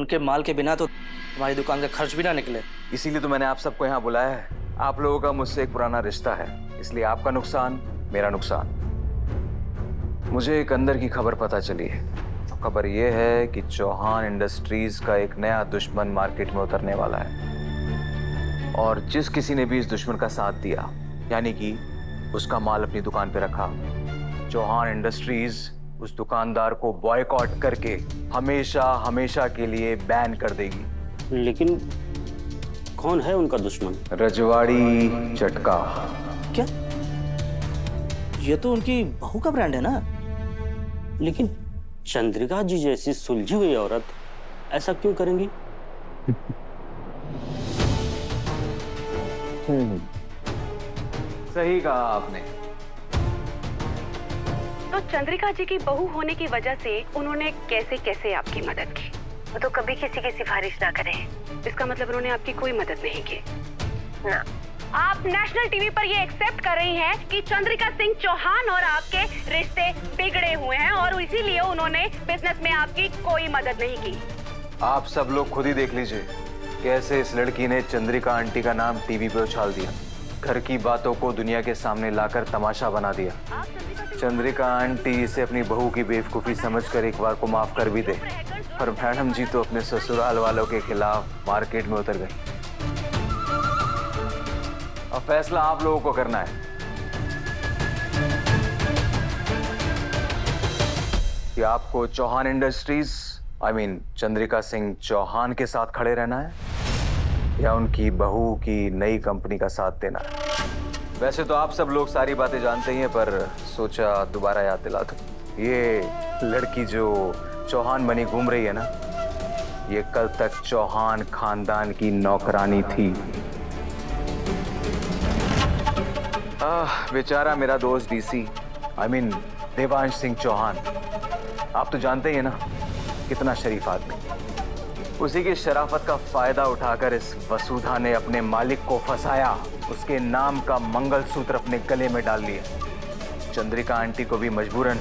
उनके माल के बिना तो हमारी दुकान का खर्च भी ना निकले। इसीलिए तो मैंने आप सबको यहाँ बुलाया है। आप लोगों का मुझसे एक पुराना रिश्ता है, इसलिए आपका नुकसान मेरा नुकसान। मुझे एक अंदर की खबर पता चली है। खबर यह है कि चौहान इंडस्ट्रीज का एक नया दुश्मन मार्केट में उतरने वाला है, और जिस किसी ने भी इस दुश्मन का साथ दिया, यानी कि उसका माल अपनी दुकान पे रखा, चौहान इंडस्ट्रीज उस दुकानदार को बॉयकॉट करके हमेशा हमेशा के लिए बैन कर देगी। लेकिन कौन है उनका दुश्मन? रजवाड़ी चटका। क्या? ये तो उनकी बहू का ब्रांड है ना? लेकिन चंद्रिका जी जैसी सुलझी हुई औरत ऐसा क्यों करेंगी? सही कहा आपने। तो चंद्रिका जी की बहू होने की वजह से उन्होंने कैसे कैसे आपकी मदद की? वो तो कभी किसी की सिफारिश ना करे। इसका मतलब उन्होंने आपकी कोई मदद नहीं की ना। आप नेशनल टीवी पर ये एक्सेप्ट कर रही हैं कि चंद्रिका सिंह चौहान और आपके रिश्ते बिगड़े हुए हैं और इसीलिए उन्होंने बिजनेस में आपकी कोई मदद नहीं की। आप सब लोग खुद ही देख लीजिए कैसे इस लड़की ने चंद्रिका आंटी का नाम टीवी पे उछाल दिया, घर की बातों को दुनिया के सामने लाकर तमाशा बना दिया। चंद्रिका आंटी इसे अपनी बहू की बेवकूफी समझकर एक बार को माफ कर भी दे, पर मैडम जी तो अपने ससुराल वालों के खिलाफ मार्केट में उतर गई। अब फैसला आप लोगों को करना है कि आपको चौहान इंडस्ट्रीज चंद्रिका सिंह चौहान के साथ खड़े रहना है या उनकी बहू की नई कंपनी का साथ देना है। वैसे तो आप सब लोग सारी बातें जानते ही हैं, पर सोचा दोबारा याद दिला दूं। ये लड़की जो चौहान बनी घूम रही है ना, ये कल तक चौहान खानदान की नौकरानी थी। बेचारा मेरा दोस्त डीसी देवांश सिंह चौहान, आप तो जानते ही है ना कितना शरीफ आदमी। उसी की शराफत का फायदा उठाकर इस वसुधा ने अपने मालिक को फंसाया, उसके नाम का मंगलसूत्र अपने गले में डाल लिया। चंद्रिका आंटी को भी मजबूरन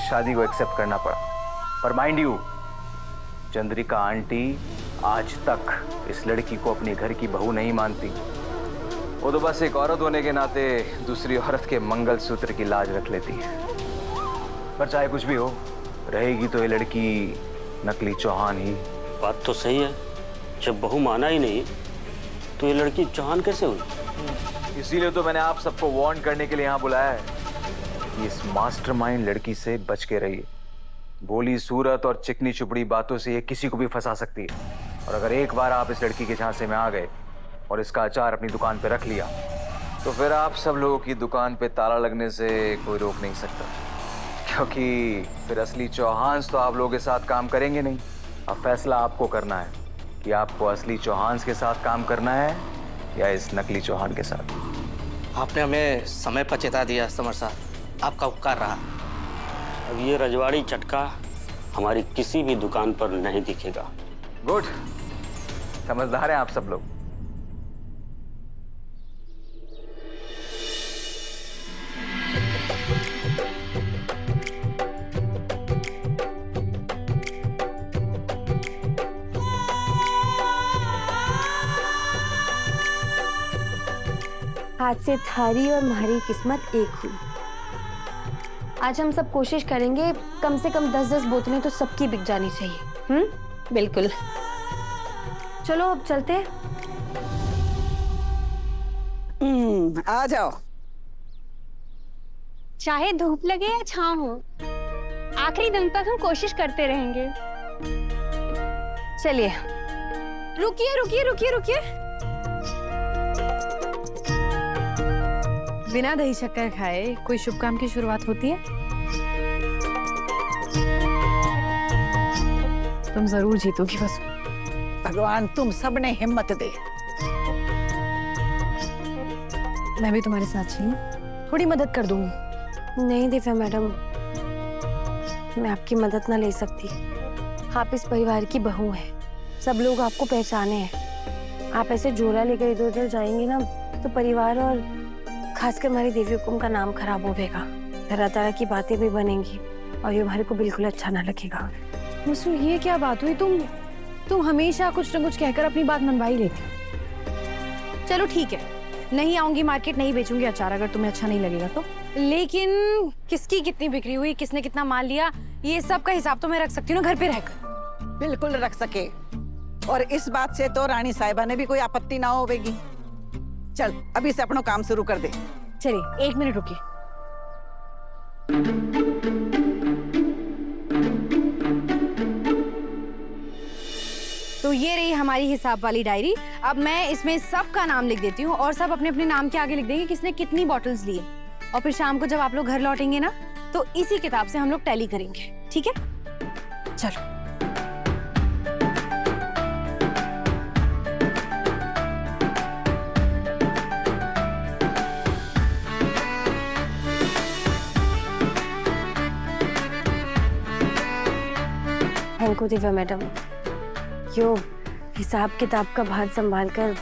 शादी को एक्सेप्ट करना पड़ा, पर माइंड यू, चंद्रिका आंटी आज तक इस लड़की को अपने घर की बहू नहीं मानती। वो तो बस एक औरत होने के नाते दूसरी औरत के मंगलसूत्र की लाज रख लेती है। पर चाहे कुछ भी हो, रहेगी तो ये लड़की नकली चौहान ही। बात तो सही है, जब बहू माना ही नहीं तो ये लड़की चौहान कैसे हुई? इसीलिए तो मैंने आप सबको वार्न करने के लिए यहाँ बुलाया है कि इस मास्टरमाइंड लड़की से बच के रहिए। भोली सूरत और चिकनी चुपड़ी बातों से ये किसी को भी फंसा सकती है, और अगर एक बार आप इस लड़की के झांसे में आ गए और इसका अचार अपनी दुकान पे रख लिया, तो फिर आप सब लोगों की दुकान पे ताला लगने से कोई रोक नहीं सकता, क्योंकि फिर असली चौहान्स तो आप लोगों के साथ काम करेंगे नहीं। अब फैसला आपको करना है कि आपको असली चौहान्स के साथ काम करना है या इस नकली चौहान के साथ। आपने हमें समय पर चेता दिया समर साहब, आपका उपकार रहा। अब ये रजवाड़ी चटका हमारी किसी भी दुकान पर नहीं दिखेगा। गुड, समझदार हैं आप सब लोग। आज से थारी और हमारी किस्मत एक हुई। आज हम सब कोशिश करेंगे कम से कम 10-10 बोतलें तो सबकी बिक जानी चाहिए। बिल्कुल। चलो अब चलते हैं। आ जाओ। चाहे धूप लगे या छांव हो, आखिरी दम तक हम कोशिश करते रहेंगे। चलिए। रुकिए रुकिए रुकिए रुकिए। बिना दही शक्कर खाए कोई शुभ काम की शुरुआत होती है? तुम जरूर जीतोगी वसु। भगवान तुम सब ने हिम्मत दे। मैं भी तुम्हारे साथ ही हूँ, थोड़ी मदद कर दूंगी। नहीं दिव्या मैडम, मैं आपकी मदद ना ले सकती। आप इस परिवार की बहू हैं, सब लोग आपको पहचाने हैं। आप ऐसे झोला लेकर इधर उधर जाएंगे ना तो परिवार और खासकर हमारी देवी हुकुम का नाम खराब होगा। तरह तरह की बातें भी बनेंगी और ये हमारे को बिल्कुल अच्छा ना लगेगा। वसु, ये क्या बात हुई? तुम हमेशा कुछ न कुछ कहकर अपनी बात मनवा ही लेती हो। चलो ठीक है, नहीं आऊंगी मार्केट, नहीं बेचूंगी अचार अगर तुम्हें अच्छा नहीं लगेगा तो। लेकिन किसकी कितनी बिक्री हुई, किसने कितना माल लिया, ये सब का हिसाब तो मैं रख सकती हूँ ना घर पे रहकर। बिल्कुल रख सके, और इस बात से तो रानी साहिबा ने भी कोई आपत्ति ना होगी। चल अभी से अपना काम शुरू कर दे। चलिए 1 मिनट रुकिए। तो ये रही हमारी हिसाब वाली डायरी। अब मैं इसमें सबका नाम लिख देती हूँ और सब अपने अपने नाम के आगे लिख देंगे किसने कितनी बॉटल्स लिए। और फिर शाम को जब आप लोग घर लौटेंगे ना, तो इसी किताब से हम लोग टैली करेंगे, ठीक है? चलो। थैंक यू दिव्या मैडम, यो हिसाब किताब का भार संभाल कर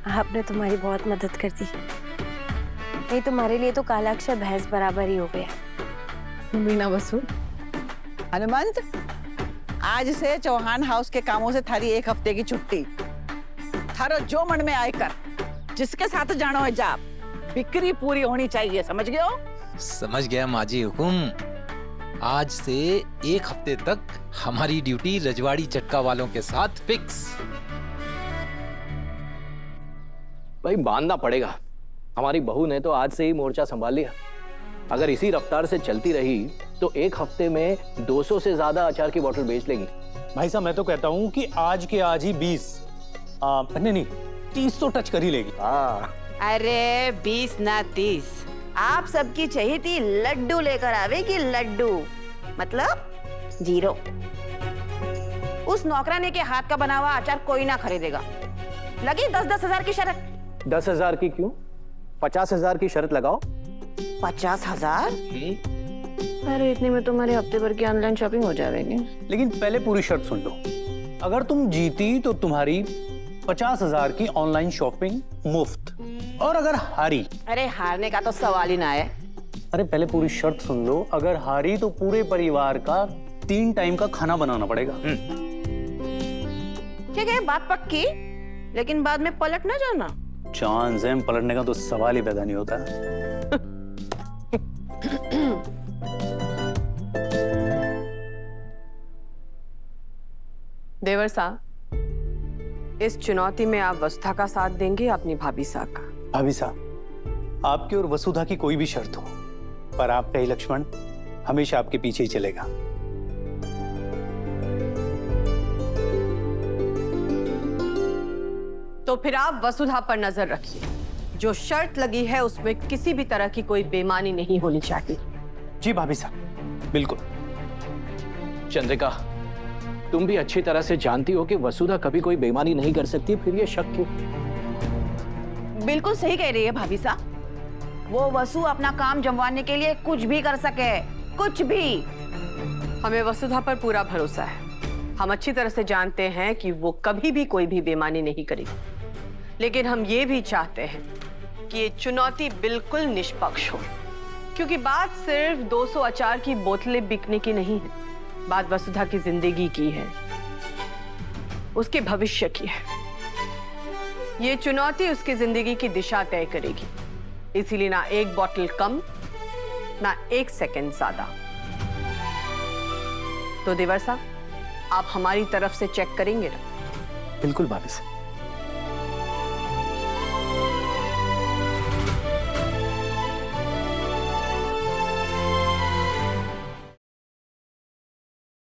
आपने तुम्हारी बहुत मदद कर दी। नहीं तुम्हारे लिए तो काला अक्षर भैंस बराबर ही हो गया। मीना वसु, हनुमंत, आज से चौहान हाउस के कामों से थारी 1 हफ्ते की छुट्टी। थारो जो मन में आए कर, जिसके साथ जानो है जा, बिक्री पूरी होनी चाहिए, समझ गए हो? समझ गया माँ जी हुकुम। आज से 1 हफ्ते तक हमारी ड्यूटी रजवाड़ी चटका वालों के साथ फिक्स। भाई बांधना पड़ेगा, हमारी बहू ने तो आज से ही मोर्चा संभाल लिया। अगर इसी रफ्तार से चलती रही तो 1 हफ्ते में 200 से ज्यादा अचार की बोतल बेच लेगी। भाई साहब, मैं तो कहता हूँ कि आज के आज ही 20 नहीं 30 तो टच कर ही लेगी। हाँ, अरे 20 ना 30, आप सबकी चाहिए थी लड्डू लेकर आवेगी, लड्डू मतलब 0। उस नौकरानी के हाथ का बना हुआ अचार कोई ना खरीदेगा। लगी 10-10 हजार की शर्त। 10 हजार की क्यों, 50 हजार की शर्त लगाओ। 50 हजार? अरे इतने में तुम्हारे हफ्ते भर की ऑनलाइन शॉपिंग हो जाएगी। लेकिन पहले पूरी शर्त सुन लो, अगर तुम जीती तो तुम्हारी 50,000 की ऑनलाइन शॉपिंग मुफ्त, और अगर हारी। अरे हारने का तो सवाल ही ना है। अरे पहले पूरी शर्त सुन लो, अगर हारी तो पूरे परिवार का 3 टाइम का खाना बनाना पड़ेगा। ठीक है, बात पक्की, लेकिन बाद में पलट ना जाना। चांस है, पलटने का तो सवाल ही पैदा नहीं होता। देवर साहब, इस चुनौती में आप वसुधा का साथ देंगे अपनी भाभी साहब का? भाभी साहब, आपकी और वसुधा की कोई भी शर्त हो, पर आपका ही लक्ष्मण हमेशा आपके पीछे ही चलेगा। तो फिर आप वसुधा पर नजर रखिए। जो शर्त लगी है उसमें किसी भी तरह की कोई बेईमानी नहीं होनी चाहिए। जी भाभी साहब, बिल्कुल। चंद्रिका, तुम भी अच्छी तरह से जानती हो कि वसुधा कभी कोई बेईमानी नहीं कर सकती, फिर ये शक क्यों? बिल्कुल सही कह रही है भाभी साहब। वो वसु अपना काम जमवाने के लिए कुछ भी कर सके, कुछ भी। हमें वसुधा पर पूरा भरोसा है। हम अच्छी तरह से जानते हैं कि वो कभी भी कोई भी बेईमानी नहीं करेगी, लेकिन हम ये भी चाहते हैं कि ये चुनौती बिल्कुल निष्पक्ष हो, क्योंकि बात सिर्फ 200 अचार की बोतलें बिकने की नहीं है, बात वसुधा की जिंदगी की है, उसके भविष्य की है। ये चुनौती उसकी जिंदगी की दिशा तय करेगी, इसीलिए ना 1 बोतल कम, ना 1 सेकंड ज्यादा। तो देवर साहब, आप हमारी तरफ से चेक करेंगे ना? बिल्कुल भाभी साहब।